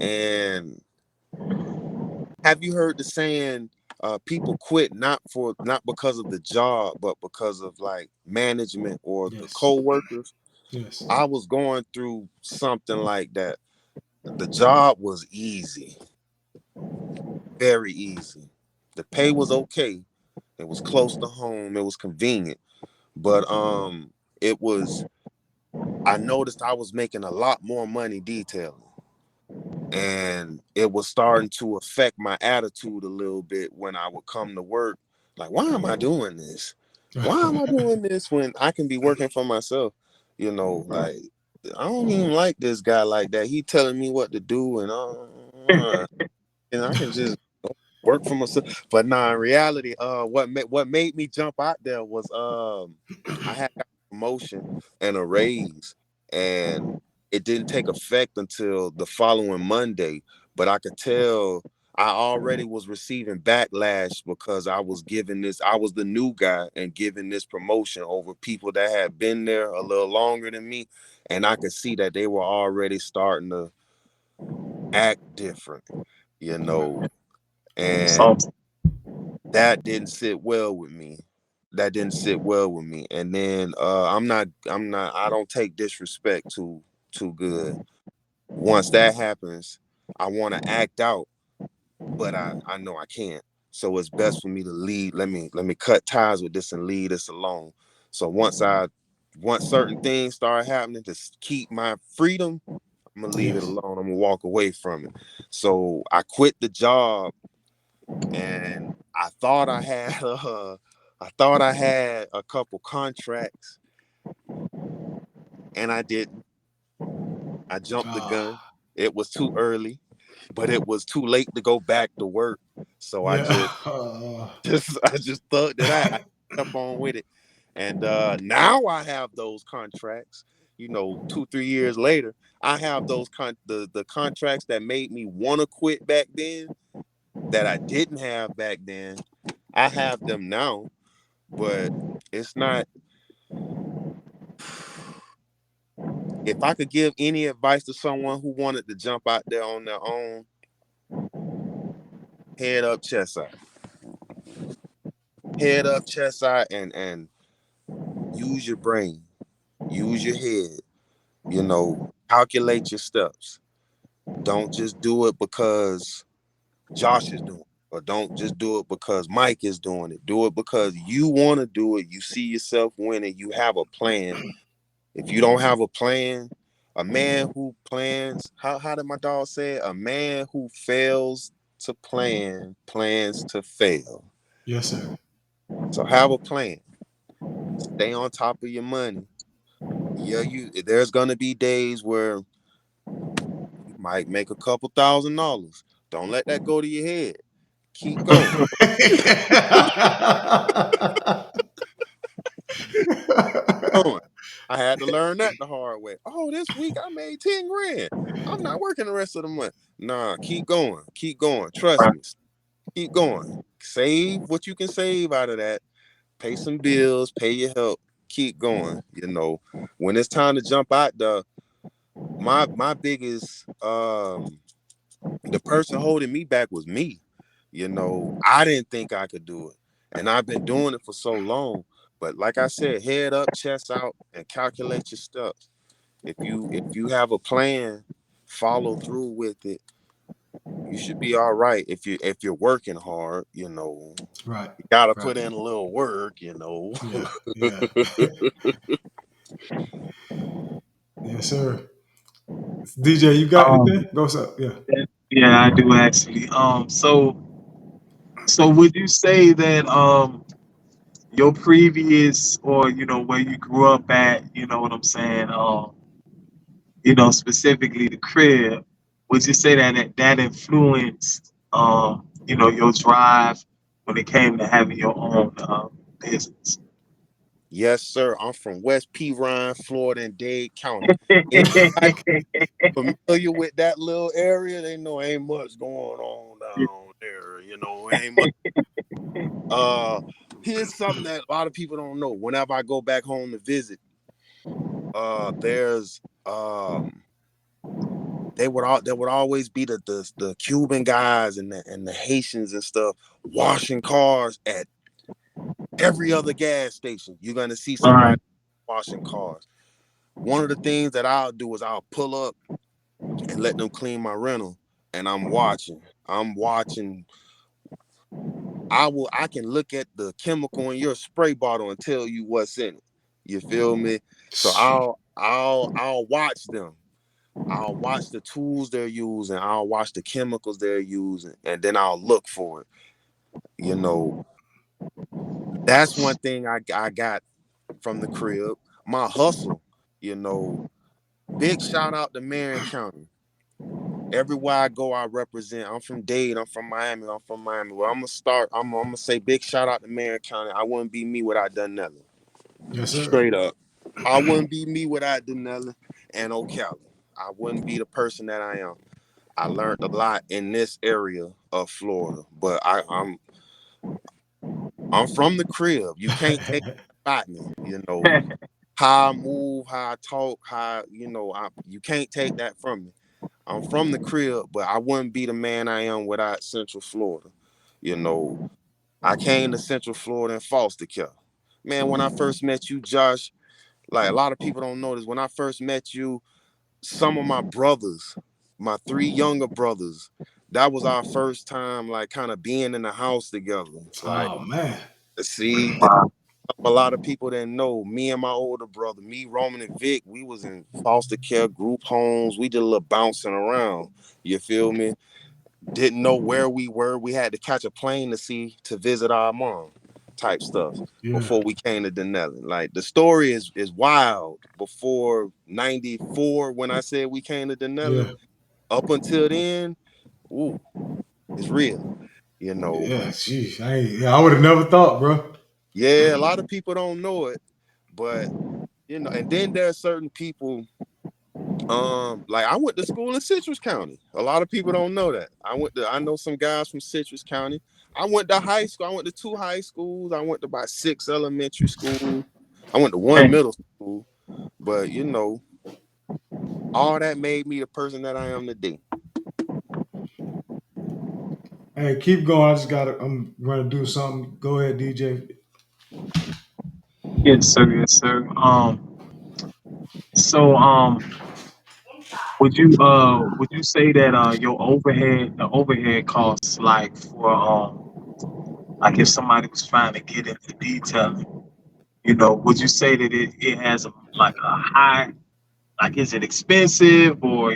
and have you heard the saying, people quit not because of the job, but because of like management or the Yes. co-workers? Yes. I was going through something like that. The job was easy, very easy. The pay was okay. It was close to home. It was convenient, but it was. I noticed I was making a lot more money detailing, and it was starting to affect my attitude a little bit when I would come to work. Like, why am I doing this? Why am I doing this when I can be working for myself? Like, I don't even like this guy like that. He telling me what to do, and I can just work for myself. But nah, in reality, what made me jump out there was I had got a promotion and a raise, and it didn't take effect until the following Monday, but I could tell I already was receiving backlash because I was the new guy and given this promotion over people that had been there a little longer than me. And I could see that they were already starting to act different, and that didn't sit well with me. And then I don't take disrespect too good. Once that happens, I want to act out, but I know I can't. So it's best for me to leave. Let me cut ties with this and leave this alone. So once certain things start happening to keep my freedom, I'm gonna leave it alone. I'm gonna walk away from it. So I quit the job, and I thought I had a couple contracts, and I didn't. I jumped the gun. It was too early, but it was too late to go back to work. So I just thought that I kept on with it. And now I have those contracts. 2-3 years later, I have those the contracts that made me want to quit back then, that I didn't have back then. I have them now, but it's not. If I could give any advice to someone who wanted to jump out there on their own, head up, chest side. Head up, chest side, and use your brain. Use your head. Calculate your steps. Don't just do it because Josh is doing it, or don't just do it because Mike is doing it. Do it because you want to do it. You see yourself winning. You have a plan. If you don't have a plan, a man who plans, how did my dog say it? A man who fails to plan plans to fail. Yes, sir. So have a plan. Stay on top of your money. Yeah, there's gonna be days where you might make a couple $1,000s. Don't let that go to your head. Keep going. Going. I had to learn that the hard way. Oh, this week I made 10 grand. I'm not working the rest of the month. Nah, keep going. Keep going. Trust me. Keep going. Save what you can save out of that. Pay some bills, pay your help. Keep going. When it's time to jump out, my biggest the person holding me back was me. I didn't think I could do it. And I've been doing it for so long. But like I said, head up, chest out, and calculate your steps. If you have a plan, follow through with it. You should be all right. If you're working hard, right. You gotta put in a little work, Yeah. Yes, sir. DJ, you got anything? Go up. Yeah. Yeah, I do actually. So would you say that your previous, or where you grew up at, you know what I'm saying, specifically the crib, would you say that influenced your drive when it came to having your own business? Yes, sir. I'm from West Pirine, Florida, in Dade County. Anybody familiar with that little area? They know ain't much going on down there. Ain't much. Here's something that a lot of people don't know. Whenever I go back home to visit, there's there would always be the Cuban guys and the Haitians and stuff washing cars at every other gas station. You're gonna see somebody washing cars. One of the things that I'll do is I'll pull up and let them clean my rental, and I'm watching. I can look at the chemical in your spray bottle and tell you what's in it. You feel me? So I'll watch them. I'll watch the tools they're using. I'll watch the chemicals they're using, and then I'll look for it. That's one thing I got from the crib. My hustle, big shout out to Marion County. Everywhere I go, I represent. I'm from Dade. I'm from Miami. Well, I'm gonna say big shout out to Marion County. I wouldn't be me without Dunella. Yes, sir. Straight up. I wouldn't be me without Dunella and O'Callaghan. I wouldn't be the person that I am. I learned a lot in this area of Florida, but I'm from the crib. You can't take it about me, you know. How I move, how I talk, you can't take that from me. I'm from the crib, but I wouldn't be the man I am without Central Florida. You know, I came to Central Florida in foster care. Man, when I first met you, Josh, like a lot of people don't know this. When I first met you, some of my brothers, my three younger brothers, that was our first time, like, kind of being in the house together. Like, Oh man. see, Wow. a lot of people didn't know. Me and my older brother, me, Roman, and Vic, we was in foster care group homes. We did a little bouncing around. You feel me? Didn't know where we were. We had to catch a plane to visit our mom, type stuff, Yeah. before we came to Denellen. Like, the story is wild. Before '94, when I said we came to Denellen, Yeah. up until then, ooh, it's real. You know, Yeah. Jeez. I would have never thought, bro. yeah, a lot of people don't know it, but and then there are certain people. Like, I went to school in Citrus County. A lot of people don't know that. I know some guys from Citrus County. I went to high school. I went to 2 high schools. I went to about 6 elementary schools. I went to 1 Man, middle school. But all that made me the person that I am today. Hey, keep going. I'm gonna do something. Go ahead, DJ. yes, sir. Yes, sir. So would you say that your the overhead costs, like for like if somebody was trying to get into detailing, would you say that it has like a high, like, is it expensive, or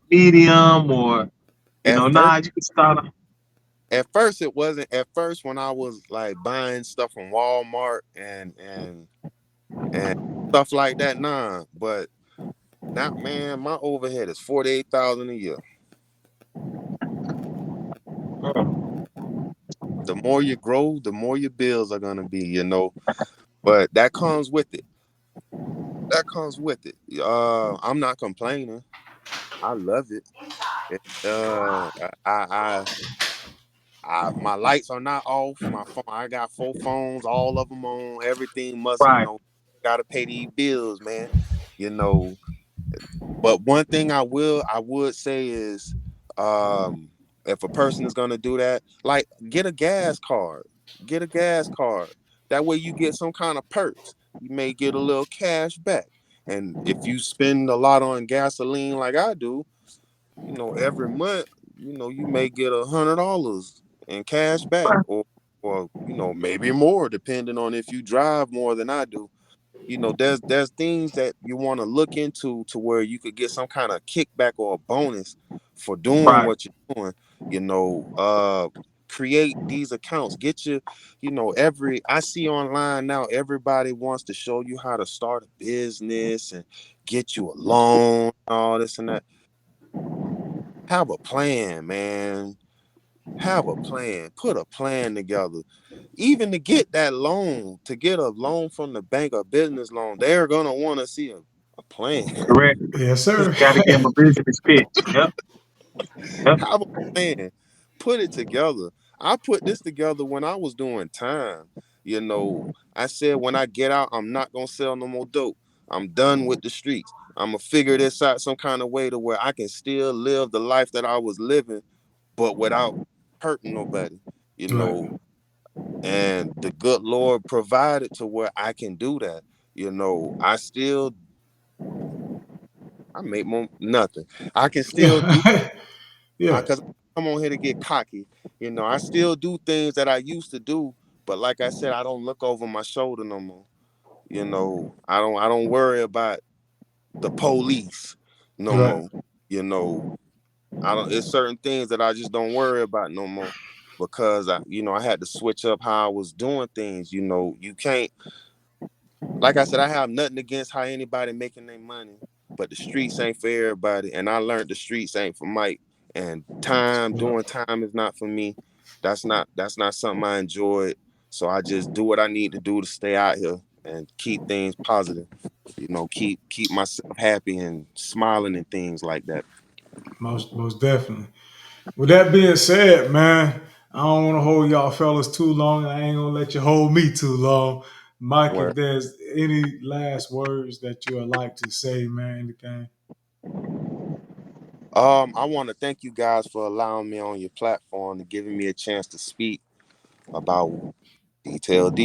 medium, or At first, nah, you can start. it wasn't. At first, when I was like buying stuff from Walmart and stuff like that, nah. But now, man, my overhead is 48,000 a year. The more you grow, the more your bills are gonna be. But that comes with it. That comes with it. I'm not complaining. I love it. My lights are not off. My phone, I got 4 phones, all of them on. Everything must, Right, gotta pay these bills, man. You know, But one thing I would say is, um, if a person is gonna do that, like, get a gas card. Get a gas card. That way you get some kind of perks. You may get a little cash back. And if you spend a lot on gasoline like I do, every month, you may get $100 in cash back, or maybe more, depending on if you drive more than I do. There's things that you want to look into to where you could get some kind of kickback or a bonus for doing right, what you're doing. Create these accounts. Get your, I see online now, everybody wants to show you how to start a business and get you a loan, all this and that. Have a plan, man. Have a plan. Put a plan together. Even to get that loan, to get a loan from the bank, a business loan, they're gonna want to see a plan. correct. Yes, sir. Got to give them a business pitch. Yep, yep. Have a plan. Put it together. I put this together when I was doing time. I said, when I get out, I'm not gonna sell no more dope. I'm done with the streets. I'm gonna figure this out some kind of way to where I can still live the life that I was living, but without hurting nobody. You Right. know, and the good Lord provided to where I can do that. I make more nothing. I can still do Yeah. because I come on here to get cocky. I still do things that I used to do, but like I said, I don't look over my shoulder no more. I don't worry about the police no Right. more. You know, I don't. It's certain things that I just don't worry about no more because I had to switch up how I was doing things. You can't. Like I said, I have nothing against how anybody making their money, but the streets ain't for everybody. And I learned the streets ain't for Mike. And Yeah. doing time is not for me. That's not something I enjoyed. So I just do what I need to do to stay out here and keep things positive. keep myself happy and smiling and things like that. Most definitely. With that being said, man, I don't want to hold y'all fellas too long. I ain't gonna let you hold me too long. Mike, Where if there's any last words that you would like to say, man, anything. I want to thank you guys for allowing me on your platform and giving me a chance to speak about detailing.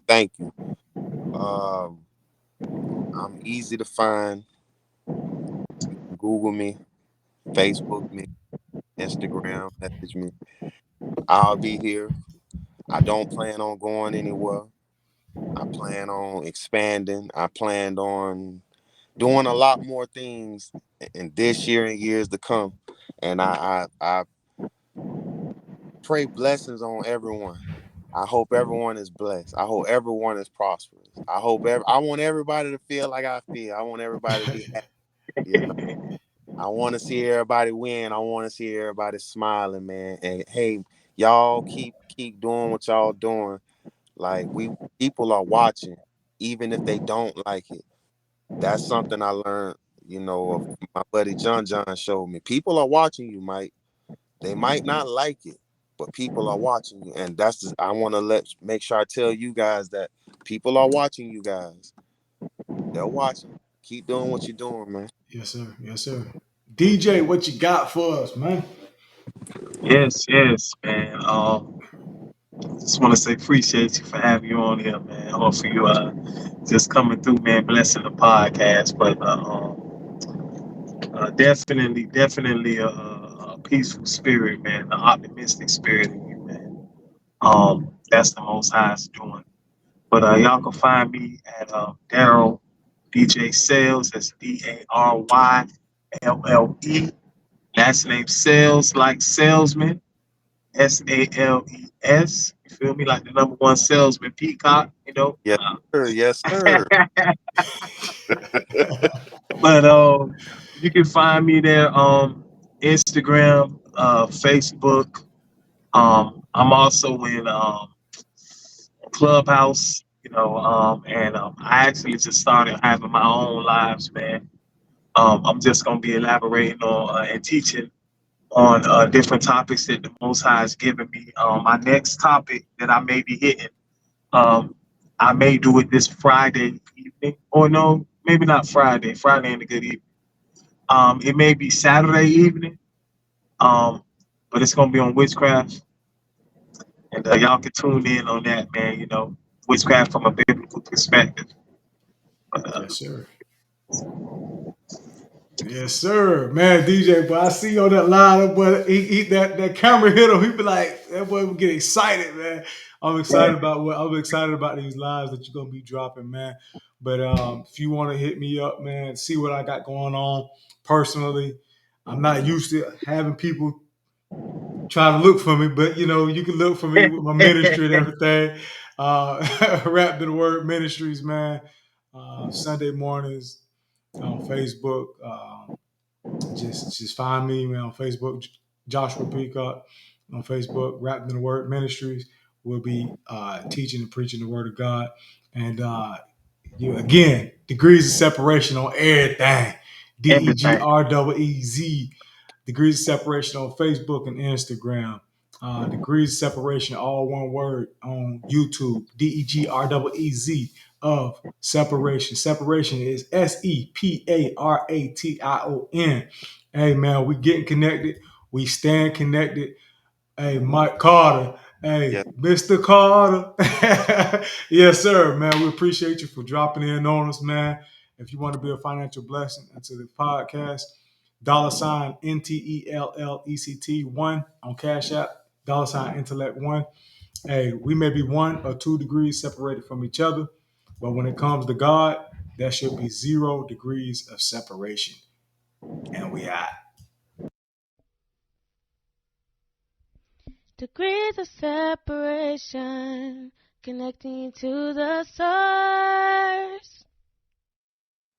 Thank you. Um, I'm easy to find. Google me, Facebook me, Instagram message me. I'll be here. I don't plan on going anywhere. I plan on expanding. I planned on doing a lot more things in this year and years to come. And I pray blessings on everyone. I hope everyone is blessed. I hope everyone is prosperous. I want everybody to feel like I feel. I want everybody to be happy. You know, I want to see everybody win. I want to see everybody smiling, man. And hey, y'all keep doing what y'all doing. Like people are watching, even if they don't like it. That's something I learned, of my buddy John showed me. People are watching you, Mike. They might not like it, but people are watching you. And I want to make sure I tell you guys that people are watching you guys. They're watching. Keep doing what you're doing, man. Yes, sir. Yes, sir. DJ, what you got for us, man? Yes, man. Just want to say appreciate you for having you on here, man. Hopefully you just coming through, man, blessing the podcast. But definitely a peaceful spirit, man, an optimistic spirit in you, man. That's the Most High's doing. But y'all can find me at Daryl DJ Sales. That's DARYLLE. Last name Sales, like salesman. SALES. You feel me? Like the number one salesman, Peacock. Yes, sir. Yes, sir. But you can find me there on Instagram, Facebook. I'm also in Clubhouse. And I actually just started having my own lives, man. I'm just gonna be elaborating on and teaching on different topics that the Most High has given me. My next topic that I may be hitting, um, I may do it this Friday evening, or no, maybe not Friday. Friday ain't a good evening. It may be Saturday evening, um, but it's gonna be on witchcraft, and y'all can tune in on that, man. Witchcraft from a biblical perspective. Yes, sir. Yes, sir, man, DJ. But I see you on that lineup, but that camera hit him. He be like, that boy would get excited, man. I'm excited about these lives that you're gonna be dropping, man. But if you want to hit me up, man, see what I got going on personally. I'm not used to having people try to look for me, but you can look for me with my ministry and everything. Wrapped in the Word Ministries, man. Sunday mornings on Facebook. Just find me, man, on Facebook, Joshua Peacock on Facebook, Wrapped in the Word Ministries. We'll be teaching and preaching the Word of God, and you again degrees of separation on everything. Everything. DEGREEZ. Degrees of separation on Facebook and Instagram. Degrees of separation, all one word, on YouTube. DEGREEZ of separation. Separation is SEPARATION. Hey man, we getting connected. We staying connected. Hey, Mike Carter. Hey, Yes. Mr. Carter. Yes, sir, man. We appreciate you for dropping in on us, man. If you want to be a financial blessing into the podcast, $ NTELLECT1 on Cash App, $ Intellect One. Hey, we may be 1 or 2 degrees separated from each other, but when it comes to God, there should be 0 degrees of separation. And we out. Degrees of separation connecting to the source.